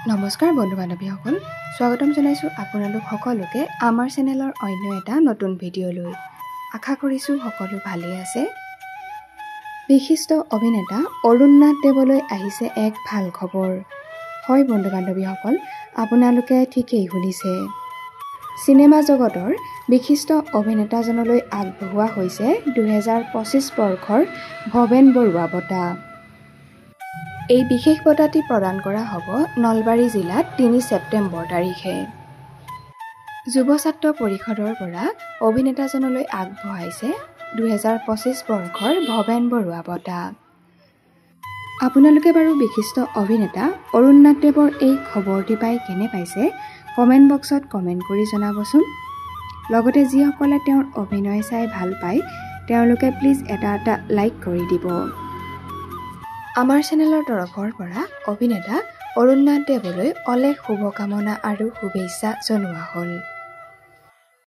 নমস্কাৰ বন্ধু বান্ধৱীসকল, স্বাগতম জনাইছোঁ আপোনালোক সকলোকে আমাৰ চেনেলৰ অন্য এটা নতুন ভিডিঅ'লৈ। আশা কৰিছোঁ সকলো ভালেই আছে। বিশিষ্ট অভিনেতা অৰুণ নাথ দেৱলৈ আহিছে এক ভাল খবৰ। হয় বন্ধু বান্ধৱীসকল, আপোনালোকে ঠিকেই শুনিছে। চিনেমা জগতৰ বিশিষ্ট অভিনেতাজনলৈ আগবঢ়োৱা হৈছে 2025 বৰ্ষৰ ভৱেন বৰুৱা বঁটা। এই বিশেষ বঁটাটি প্ৰদান কৰা হ'ব নলবাৰী জিলাত 3 ছেপ্টেম্বৰ তাৰিখে। যুৱ ছাত্ৰ পৰিষদৰ পৰা অভিনেতাজনলৈ আগবঢ়াইছে 2025 বৰ্ষৰ ভৱেন বৰুৱা বঁটা। আপোনালোকে বাৰু বিশিষ্ট অভিনেতা অৰুণ নাথ দেৱৰ এই খবৰটি পাই কেনে পাইছে কমেণ্ট বক্সত কমেণ্ট কৰি জনাবচোন। লগতে যিসকলে তেওঁৰ অভিনয় চাই ভাল পায় তেওঁলোকে প্লিজ এটা লাইক কৰি দিব। আমাৰ চেনেলৰ তৰফৰ পৰা অভিনেতা অৰুণ নাথ দেৱলৈ অলেখ শুভকামনা আৰু শুভেচ্ছা জনোৱা হ'ল।